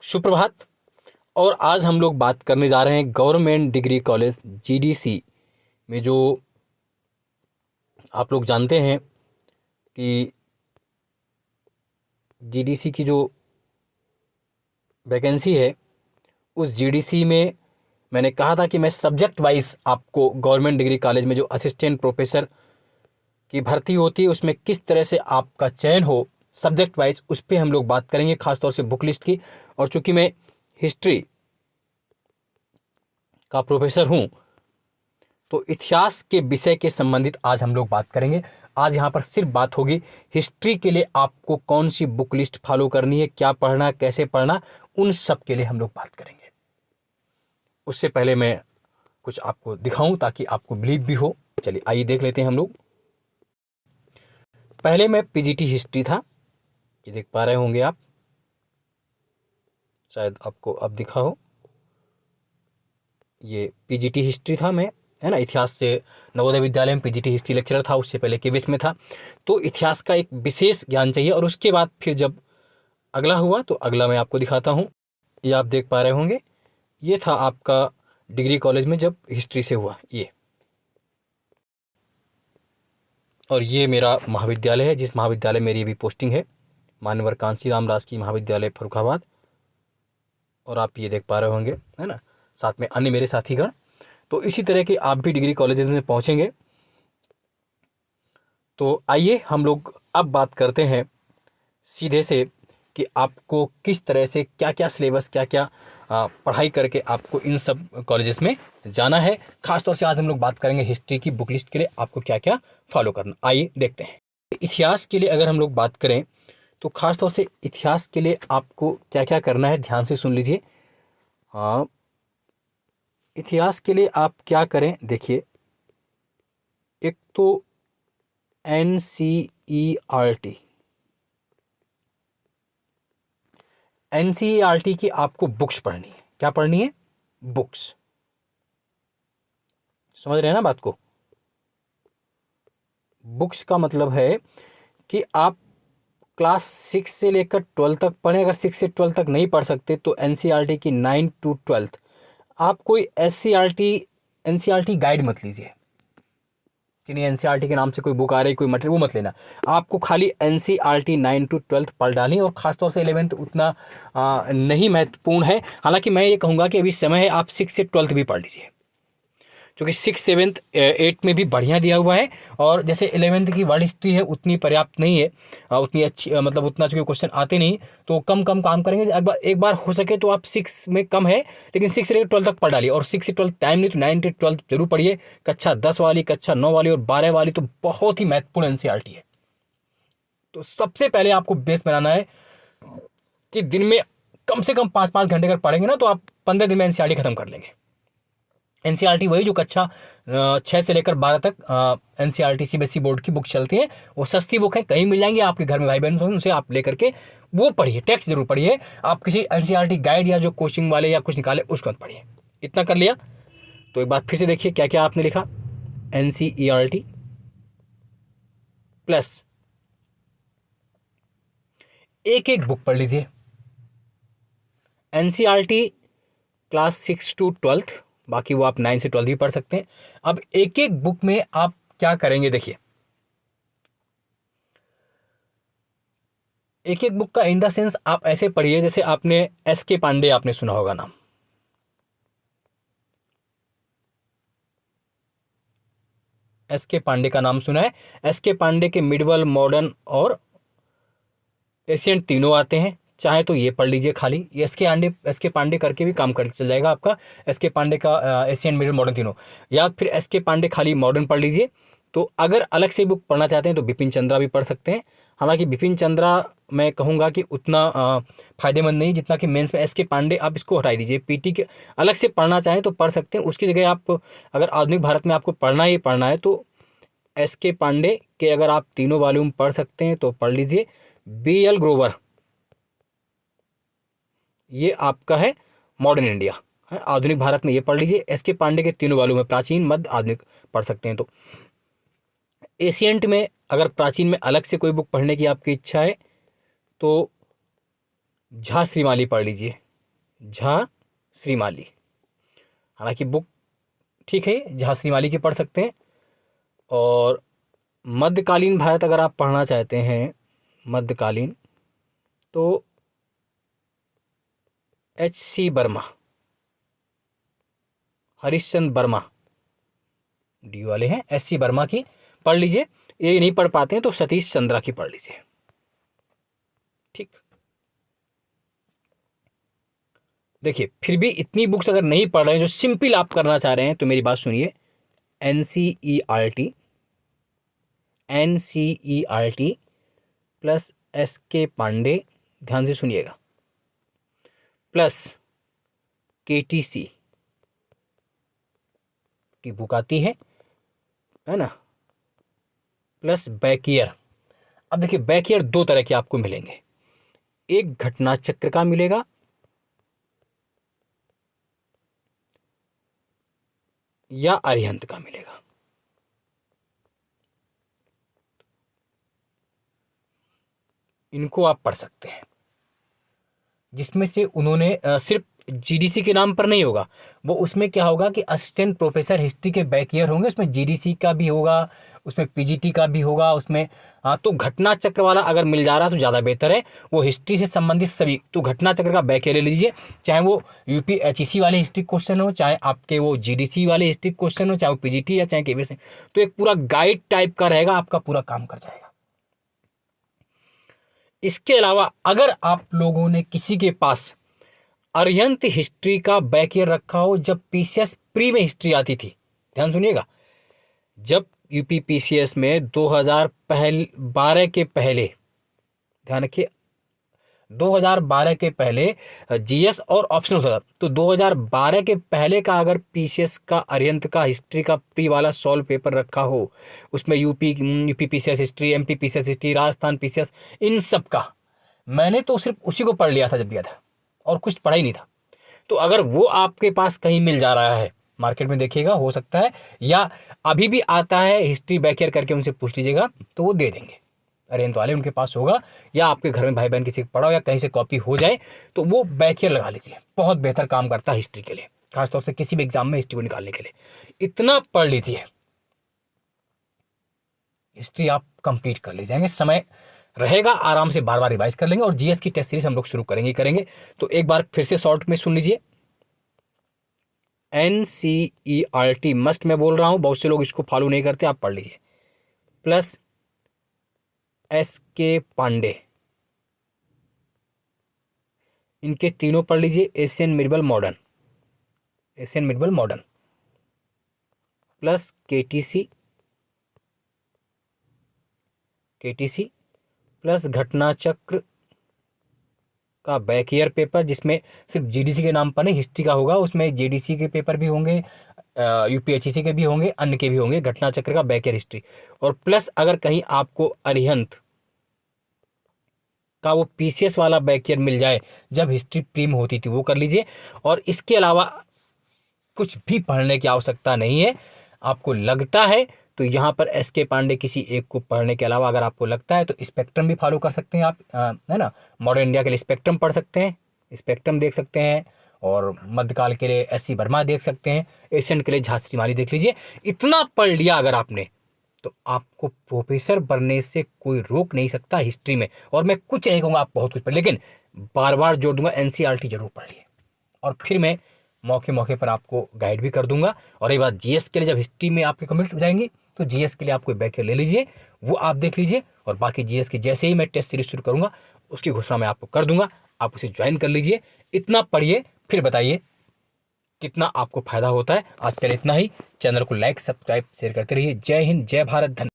सुप्रभात। और आज हम लोग बात करने जा रहे हैं गवर्नमेंट डिग्री कॉलेज जीडीसी में। जो आप लोग जानते हैं कि जीडीसी की जो वैकेंसी है, उस जीडीसी में मैंने कहा था कि मैं सब्जेक्ट वाइज आपको गवर्नमेंट डिग्री कॉलेज में जो असिस्टेंट प्रोफेसर की भर्ती होती है उसमें किस तरह से आपका चयन हो सब्जेक्ट वाइज, उस पर हम लोग बात करेंगे, खासतौर से बुक लिस्ट की। और चूंकि मैं हिस्ट्री का प्रोफेसर हूँ तो इतिहास के विषय के संबंधित आज हम लोग बात करेंगे। आज यहाँ पर सिर्फ बात होगी हिस्ट्री के लिए आपको कौन सी बुक लिस्ट फॉलो करनी है, क्या पढ़ना, कैसे पढ़ना, उन सब के लिए हम लोग बात करेंगे। उससे पहले मैं कुछ आपको दिखाऊं ताकि आपको बिलीव भी हो। चलिए आइए देख लेते हैं हम लोग। पहले मैं पीजीटी हिस्ट्री था, ये देख पा रहे होंगे आप, शायद आपको अब दिखा हो। ये पीजीटी हिस्ट्री था मैं, है ना। इतिहास से नवोदय विद्यालय में पीजीटी हिस्ट्री लेक्चरर था, उससे पहले केवीएस में था। तो इतिहास का एक विशेष ज्ञान चाहिए। और उसके बाद फिर जब अगला हुआ तो अगला मैं आपको दिखाता हूँ। ये आप देख पा रहे होंगे, ये था आपका डिग्री कॉलेज में जब हिस्ट्री से हुआ ये। और ये मेरा महाविद्यालय है, जिस महाविद्यालय मेरी भी पोस्टिंग है, मान्यवर कांसीराम राजकीय महाविद्यालय फर्रुखाबाद। और आप ये देख पा रहे होंगे, है ना, साथ में अन्य मेरे साथीगण। तो इसी तरह के आप भी डिग्री कॉलेजेस में पहुंचेंगे। तो आइए हम लोग अब बात करते हैं सीधे से कि आपको किस तरह से क्या क्या सिलेबस, क्या क्या पढ़ाई करके आपको इन सब कॉलेजेस में जाना है। खासतौर से आज हम लोग बात करेंगे हिस्ट्री की बुक लिस्ट के लिए आपको क्या क्या फॉलो करना। आइए देखते हैं। इतिहास के लिए अगर हम लोग बात करें तो खासतौर से इतिहास के लिए आपको क्या क्या करना है, ध्यान से सुन लीजिए। हाँ, इतिहास के लिए आप क्या करें, देखिए। एक तो एनसीईआरटी, एनसीईआरटी की आपको बुक्स पढ़नी है। क्या पढ़नी है? बुक्स। समझ रहे हैं ना बात को? बुक्स का मतलब है कि आप क्लास 6 से लेकर 12 तक पढ़ें। अगर 6 से 12 तक नहीं पढ़ सकते तो एनसीईआरटी की 9 to 12। आप कोई एनसीईआरटी गाइड मत लीजिए कि नहीं एनसीईआरटी के नाम से कोई बुक आ रही, कोई मटेरियल, वो मत लेना। आपको खाली एनसीईआरटी 9 to 12 पढ़ डालनी। और खासतौर से 11th उतना नहीं महत्वपूर्ण है। हालांकि मैं ये कहूँगा कि अभी समय है, आप 6 से 12 भी पढ़ लीजिए, क्योंकि 6, 7, 8 में भी बढ़िया दिया हुआ है। और जैसे 11th की वर्ल्ड हिस्ट्री है उतनी पर्याप्त नहीं है, उतनी अच्छी, मतलब उतना चूँकि क्वेश्चन आते नहीं, तो कम कम काम करेंगे। एक बार हो सके तो आप 6 में कम है, लेकिन 6 से लेकर 12 तक पढ़ डालिए। और 6 से 12 टाइम नहीं तो 9 से 12 जरूर पढ़िए। कक्षा 10 वाली, कक्षा 9 वाली और 12 वाली तो बहुत ही महत्वपूर्ण एनसीईआरटी है। तो सबसे पहले आपको बेस बनाना है कि दिन में कम से कम 5-5 घंटे अगर पढ़ेंगे ना तो आप 15 दिन में एनसीईआरटी खत्म कर लेंगे। एनसीईआरटी वही जो कक्षा 6 से लेकर 12 तक एनसीईआरटी सीबीएसई बोर्ड की बुक चलती है। वो सस्ती बुक है, कहीं मिल जाएंगी, आपके घर में भाई बहन होंगे, उनसे आप लेकर के वो पढ़िए। टेक्स्ट जरूर पढ़िए, आप किसी एनसीईआरटी गाइड या जो कोचिंग वाले या कुछ निकाले उसको मत पढ़िए। इतना कर लिया तो एक बार फिर से देखिए क्या क्या आपने लिखा। एनसीईआरटी प्लस एक एक बुक पढ़ लीजिए। एनसीईआरटी क्लास 6 to 12, बाकी वो आप 9 से 12 भी पढ़ सकते हैं। अब एक एक बुक में आप क्या करेंगे, देखिए। एक एक बुक का इन द सेंस आप ऐसे पढ़िए जैसे आपने एस के पांडे आपने सुना होगा नाम। एस के पांडे का नाम सुना है? एस के पांडे के मिडवल, मॉडर्न और एशियंट तीनों आते हैं। चाहे तो ये पढ़ लीजिए खाली, ये एस के पांडे करके भी काम कर चल जाएगा आपका। एस के पांडे का एशियन, मिडल, मॉडर्न तीनों। या फिर एस के पांडे खाली मॉडर्न पढ़ लीजिए। तो अगर अलग से बुक पढ़ना चाहते हैं तो बिपिन चंद्रा भी पढ़ सकते हैं। हालांकि बिपिन चंद्रा मैं कहूँगा कि उतना फायदेमंद नहीं जितना कि मेंस में एस के पांडे। आप इसको हटा दीजिए। पीटी के अलग से पढ़ना चाहें तो पढ़ सकते हैं। उसकी जगह आप अगर आधुनिक भारत में आपको पढ़ना ही पढ़ना है तो एस के पांडे के अगर आप तीनों वॉल्यूम पढ़ सकते हैं तो पढ़ लीजिए। बी एल ग्रोवर, ये आपका है मॉडर्न इंडिया, है आधुनिक भारत में, ये पढ़ लीजिए। एस के पांडे के तीनों वॉल्यूम में प्राचीन, मध्य, आधुनिक पढ़ सकते हैं। तो एशियंट में अगर प्राचीन में अलग से कोई बुक पढ़ने की आपकी इच्छा है तो झा श्रीमाली पढ़ लीजिए। झा श्रीमाली। हालांकि बुक ठीक है, झा श्रीमाली की पढ़ सकते हैं। और मध्यकालीन भारत अगर आप पढ़ना चाहते हैं, मध्यकालीन, तो H.C. वर्मा, हरीशचंद्र वर्मा, डी वाले हैं, S.C. वर्मा की पढ़ लीजिए। ये नहीं पढ़ पाते हैं तो सतीश चंद्रा की पढ़ लीजिए। ठीक, देखिए फिर भी इतनी बुक्स अगर नहीं पढ़ रहे हैं, जो सिंपल आप करना चाह रहे हैं, तो मेरी बात सुनिए। NCERT प्लस SK पांडे, ध्यान से सुनिएगा, प्लस KTC की बुक आती है ना, प्लस बैकियर। अब देखिए बैकियर दो तरह के आपको मिलेंगे, एक घटना चक्र का मिलेगा, या अरिहंत का मिलेगा। इनको आप पढ़ सकते हैं, जिसमें से उन्होंने सिर्फ GDC के नाम पर नहीं होगा वो, उसमें क्या होगा कि असिस्टेंट प्रोफेसर हिस्ट्री के बैकियर होंगे, उसमें GDC का भी होगा, उसमें PGT का भी होगा, उसमें तो घटना चक्र वाला अगर मिल जा रहा है तो ज़्यादा बेहतर है। वो हिस्ट्री से संबंधित सभी, तो घटना चक्र का बैकियर ले लीजिए, चाहे वो UPHEC वाले हिस्ट्री क्वेश्चन हो, चाहे आपके वो GDC वाले हिस्ट्री क्वेश्चन हो, चाहे वो PGT या चाहे KVS, तो एक पूरा गाइड टाइप का रहेगा, आपका पूरा काम कर जाएगा। इसके अलावा अगर आप लोगों ने किसी के पास अरिहंत हिस्ट्री का बैकियर रखा हो, जब PCS प्री में हिस्ट्री आती थी, ध्यान सुनिएगा, जब UP PCS में 2012 के पहले, ध्यान रखिए 2012 के पहले GS और ऑप्शनल होता था, तो 2012 के पहले का अगर PCS का अरिहंत का हिस्ट्री का प्री वाला सॉल्व पेपर रखा हो, उसमें UP PCS history, MP PCS history, Rajasthan PCS, इन सब का मैंने तो सिर्फ उसी को पढ़ लिया था जब गया था, और कुछ पढ़ा ही नहीं था। तो अगर वो आपके पास कहीं मिल जा रहा है, मार्केट में देखिएगा, हो सकता है, या अभी भी आता है हिस्ट्री बैकियर करके, उनसे पूछ लीजिएगा तो वो दे देंगे, अरिहंत वाले उनके पास होगा, या आपके घर में भाई बहन किसी को पढ़ा हो या कहीं से कॉपी हो जाए तो वो बैकियर लगा लीजिए, बहुत बेहतर काम करता है हिस्ट्री के लिए, खासतौर से किसी भी एग्जाम में हिस्ट्री को निकालने के लिए। इतना पढ़ लीजिए, हिस्ट्री आप कंप्लीट कर ले जाएंगे, समय रहेगा, आराम से बार बार रिवाइज कर लेंगे। और GS की टेस्ट सीरीज हम लोग शुरू करेंगे। तो एक बार फिर से शॉर्ट में सुन लीजिए, NCERT मस्ट मैं बोल रहा हूं, बहुत से लोग इसको फॉलो नहीं करते, आप पढ़ लीजिए, प्लस SK पांडे, इनके तीनों पढ़ लीजिए, Asian medieval modern, plus KTC plus घटना चक्र का बैकियर पेपर, जिसमें सिर्फ GDC के नाम पर नहीं हिस्ट्री का होगा, उसमें JDC के पेपर भी होंगे, UPHEC के भी होंगे, अन्य के भी होंगे, घटना चक्र का बैकियर हिस्ट्री। और प्लस अगर कहीं आपको अरिहंत का वो PCS वाला बैकियर मिल जाए, जब हिस्ट्री प्रीम होती थी, वो कर लीजिए। और इसके अलावा कुछ भी पढ़ने की आवश्यकता नहीं है। आपको लगता है तो यहाँ पर SK पांडे किसी एक को पढ़ने के अलावा अगर आपको लगता है तो स्पेक्ट्रम भी फॉलो कर सकते हैं आप, है ना, मॉडर्न इंडिया के लिए स्पेक्ट्रम पढ़ सकते हैं, स्पेक्ट्रम देख सकते हैं, और मध्यकाल के लिए SC वर्मा देख सकते हैं, एशियन के लिए झा श्रीमाली देख लीजिए। इतना पढ़ लिया अगर आपने, तो आपको प्रोफेसर बनने से कोई रोक नहीं सकता हिस्ट्री में। और मैं कुछ नहीं कहूँगा आप बहुत कुछ पढ़, लेकिन बार बार जोड़ दूंगा, NCERT जरूर पढ़िए, और फिर मैं मौके पर आपको गाइड भी कर दूंगा। और एक बात GS के लिए, जब हिस्ट्री में आपके कम्प्लीट हो जाएंगे तो GS के लिए आप कोई बैकियर ले लीजिए, वो आप देख लीजिए। और बाकी GS की जैसे ही मैं टेस्ट सीरीज शुरू करूंगा उसकी घोषणा मैं आपको कर दूंगा, आप उसे ज्वाइन कर लीजिए। इतना पढ़िए, फिर बताइए कितना आपको फायदा होता है। आज के लिए इतना ही। चैनल को लाइक, सब्सक्राइब, शेयर करते रहिए। जय हिंद, जय भारत, धन्यवाद।